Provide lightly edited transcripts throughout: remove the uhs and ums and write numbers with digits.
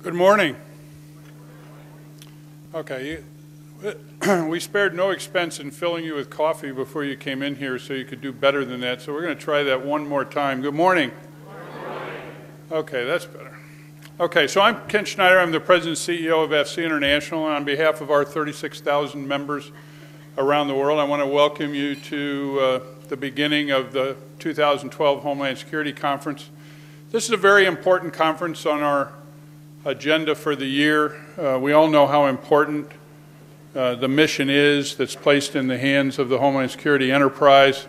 Good morning. Okay, we spared no expense in filling you with coffee before you came in here so you could do better than that. So we're going to try that one more time. Good morning. Good morning. Okay, that's better. Okay, so I'm Ken Schneider. I'm the President and CEO of AFCEA International, and on behalf of our 36,000 members around the world, I want to welcome you to the beginning of the 2012 Homeland Security Conference. This is a very important conference on our agenda for the year. We all know how important the mission is that's placed in the hands of the Homeland Security enterprise.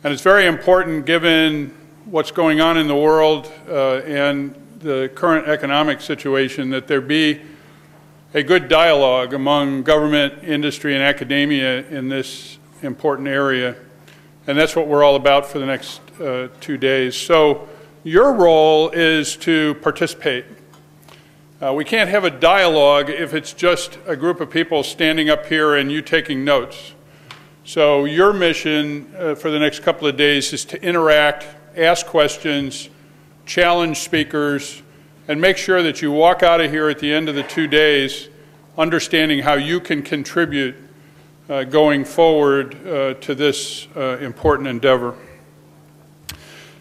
And it's very important, given what's going on in the world and the current economic situation, that there be a good dialogue among government, industry, and academia in this important area. And that's what we're all about for the next 2 days. So your role is to participate. We can't have a dialogue if it's just a group of people standing up here and you taking notes. So your mission for the next couple of days is to interact, ask questions, challenge speakers, and make sure that you walk out of here at the end of the 2 days understanding how you can contribute going forward to this important endeavor.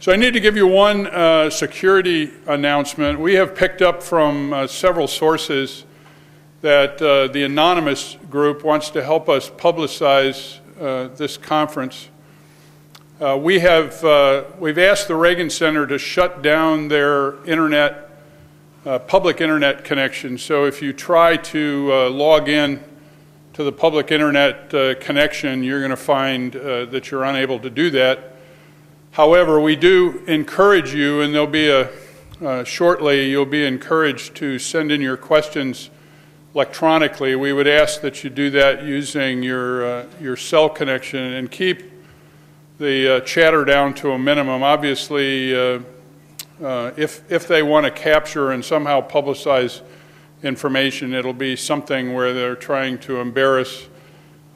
So I need to give you one security announcement. We have picked up from several sources that the anonymous group wants to help us publicize this conference. We've asked the Reagan Center to shut down their internet, public internet connection. So if you try to log in to the public internet connection, you're going to find that you're unable to do that. However, we do encourage you, and there'll be shortly you'll be encouraged to send in your questions electronically. We would ask that you do that using your cell connection and keep the chatter down to a minimum. Obviously, if they want to capture and somehow publicize information, it'll be something where they're trying to embarrass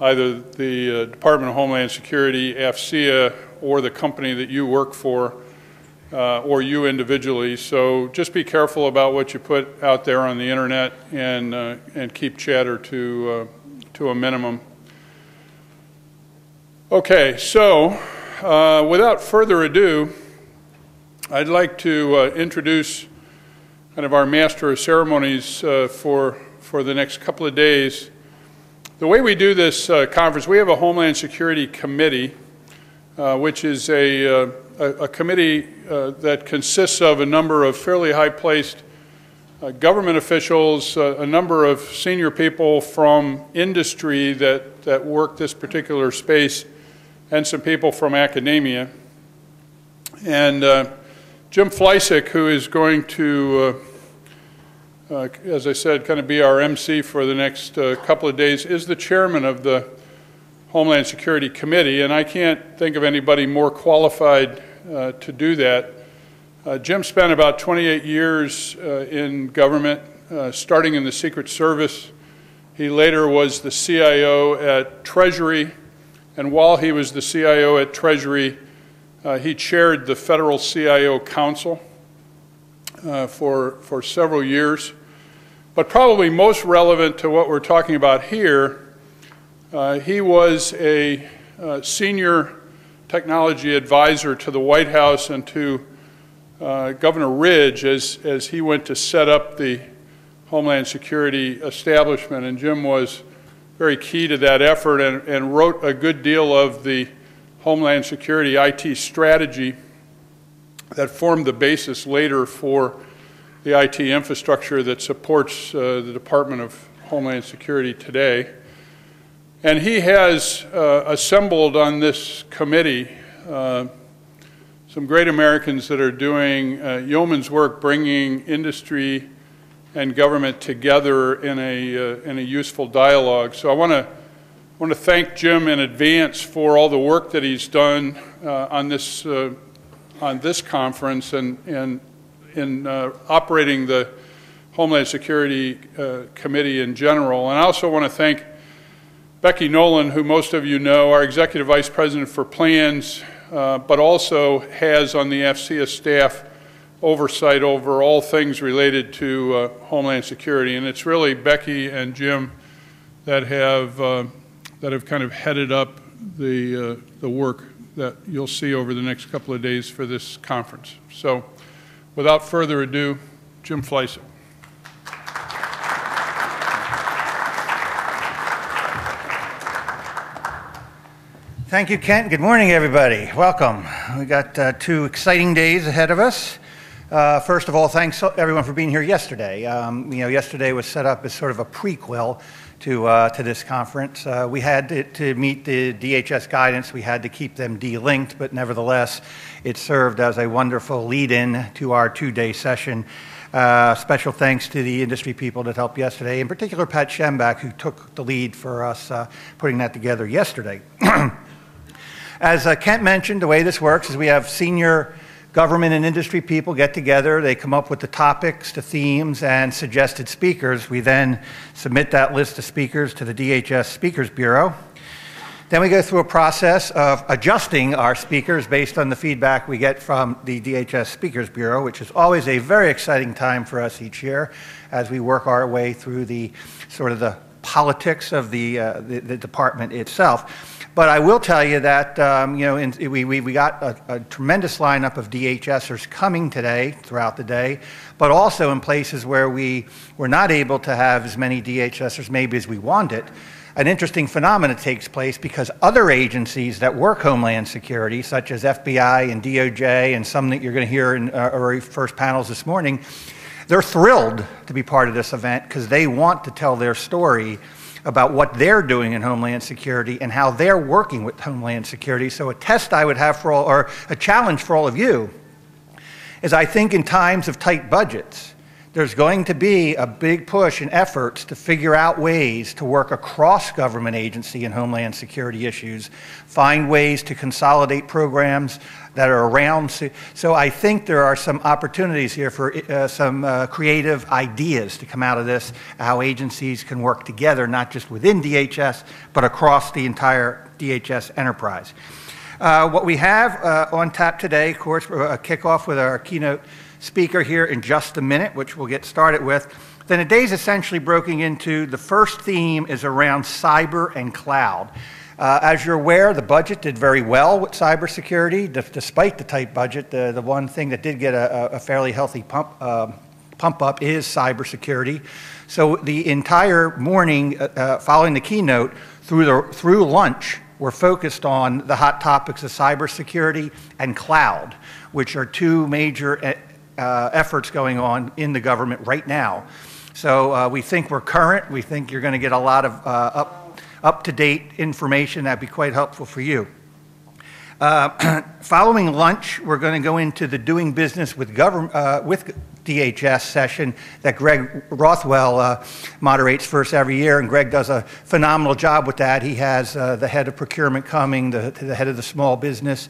either the Department of Homeland Security, AFCEA, or the company that you work for, or you individually. So just be careful about what you put out there on the internet and keep chatter to a minimum. Okay, so without further ado, I'd like to introduce kind of our master of ceremonies for the next couple of days. The way we do this conference, we have a Homeland Security Committee, which is a committee that consists of a number of fairly high-placed government officials, a number of senior people from industry that work this particular space, and some people from academia. And Jim Flyzik, who is going to as I said, kind of be our MC for the next couple of days, is the chairman of the Homeland Security Committee, and I can't think of anybody more qualified to do that. Jim spent about 28 years in government, starting in the Secret Service. He later was the CIO at Treasury, and while he was the CIO at Treasury, he chaired the Federal CIO Council for several years. But probably most relevant to what we're talking about here, he was a senior technology advisor to the White House and to Governor Ridge as he went to set up the Homeland Security establishment. And Jim was very key to that effort and wrote a good deal of the Homeland Security IT strategy that formed the basis later for the IT infrastructure that supports the Department of Homeland Security today. And he has assembled on this committee some great Americans that are doing yeoman's work, bringing industry and government together in a useful dialogue. So I want to thank Jim in advance for all the work that he's done on this conference and in operating the Homeland Security Committee in general. And I also want to thank Becky Nolan, who most of you know, our Executive Vice President for Plans, but also has on the AFCEA staff oversight over all things related to Homeland Security. And it's really Becky and Jim that have kind of headed up the work that you'll see over the next couple of days for this conference. So without further ado, Jim Flyzik. Thank you, Kent. Good morning, everybody. Welcome. We got 2 exciting days ahead of us. First of all, thanks everyone for being here yesterday. Yesterday was set up as sort of a prequel to this conference. We had to meet the DHS guidance. We had to keep them delinked, but nevertheless, it served as a wonderful lead-in to our 2-day session. Special thanks to the industry people that helped yesterday, in particular Pat Schembach, who took the lead for us putting that together yesterday. As Kent mentioned, the way this works is we have senior government and industry people get together. They come up with the topics, the themes, and suggested speakers. We then submit that list of speakers to the DHS Speakers Bureau. Then we go through a process of adjusting our speakers based on the feedback we get from the DHS Speakers Bureau, which is always a very exciting time for us each year as we work our way through the sort of the politics of the department itself. But I will tell you that we got a tremendous lineup of DHSers coming today throughout the day, but also in places where we were not able to have as many DHSers maybe as we wanted. An interesting phenomenon takes place because other agencies that work Homeland Security, such as FBI and DOJ and some that you're going to hear in our first panels this morning, they're thrilled to be part of this event because they want to tell their story about what they're doing in Homeland Security and how they're working with Homeland Security. So a test I would have for all, or a challenge for all of you, is I think in times of tight budgets, there's going to be a big push in efforts to figure out ways to work across government agency and Homeland Security issues, find ways to consolidate programs that are around. So I think there are some opportunities here for some creative ideas to come out of this, how agencies can work together, not just within DHS, but across the entire DHS enterprise. What we have on tap today, of course, we'll kick off with our keynote speaker here in just a minute, which we'll get started with. Then the day's essentially broken into, the first theme is around cyber and cloud. As you're aware, the budget did very well with cybersecurity, despite the tight budget. The one thing that did get a fairly healthy pump up is cybersecurity. So the entire morning following the keynote through lunch, we're focused on the hot topics of cybersecurity and cloud, which are 2 major efforts going on in the government right now. So we think we're current. We think you're going to get a lot of up-to-date information that'd be quite helpful for you. Following lunch, we're going to go into the doing business with DHS session that Greg Rothwell moderates first every year, and Greg does a phenomenal job with that. He has the head of procurement coming, the head of the small business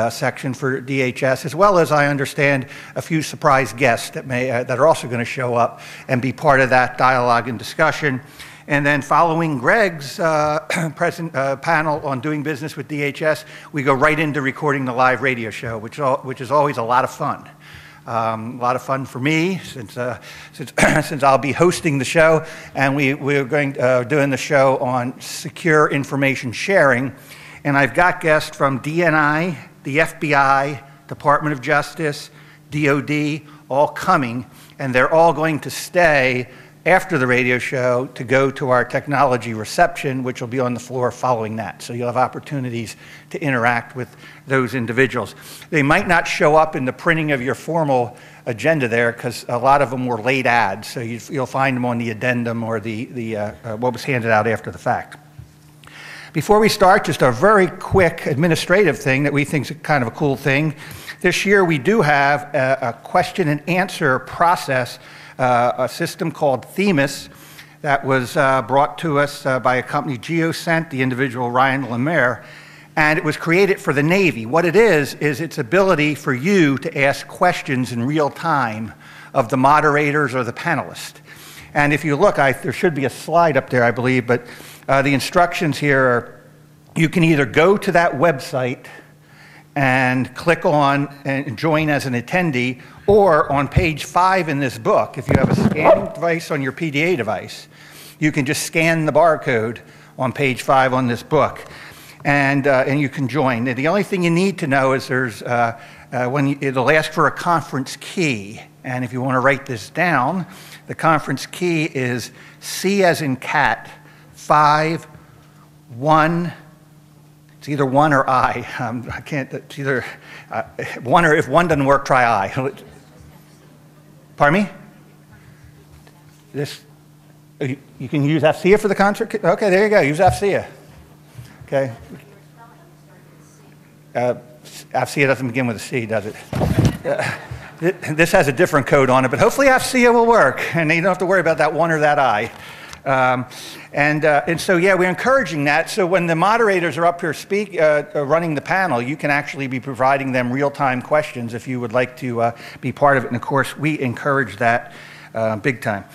section for DHS, as well as, I understand, a few surprise guests that are also going to show up and be part of that dialogue and discussion. And then following Greg's panel on doing business with DHS, we go right into recording the live radio show, which is always a lot of fun. A lot of fun for me since I'll be hosting the show, and we're doing the show on secure information sharing. And I've got guests from DNI, the FBI, Department of Justice, DOD, all coming, and they're all going to stay after the radio show to go to our technology reception, which will be on the floor following that. So you'll have opportunities to interact with those individuals. They might not show up in the printing of your formal agenda there because a lot of them were late ads, so you'll find them on the addendum or what was handed out after the fact. Before we start, just a very quick administrative thing that we think is kind of a cool thing. This year we do have a question and answer process, a system called Themis that was brought to us by a company, GeoScent, the individual Ryan Lemaire, and it was created for the Navy. What it is its ability for you to ask questions in real time of the moderators or the panelists. And if you look, there should be a slide up there, I believe, but the instructions here are, you can either go to that website and click on and join as an attendee, Or on page 5 in this book, if you have a scanning device on your PDA device, you can just scan the barcode on page 5 on this book, and you can join. The only thing you need to know is it'll ask for a conference key, and if you want to write this down, the conference key is C as in cat 51. It's either 1 or I. I can't. It's either 1 or if 1 doesn't work, try I. Pardon me? This. You can use AFCEA for the concert? Okay, there you go. Use AFCEA. Okay. AFCEA doesn't begin with a C, does it? This has a different code on it, but hopefully AFCEA will work, and you don't have to worry about that 1 or that I. And so, yeah, we're encouraging that. So when the moderators are up here running the panel, you can actually be providing them real-time questions if you would like to be part of it. And, of course, we encourage that big time.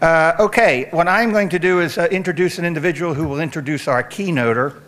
Okay, what I'm going to do is introduce an individual who will introduce our keynoter.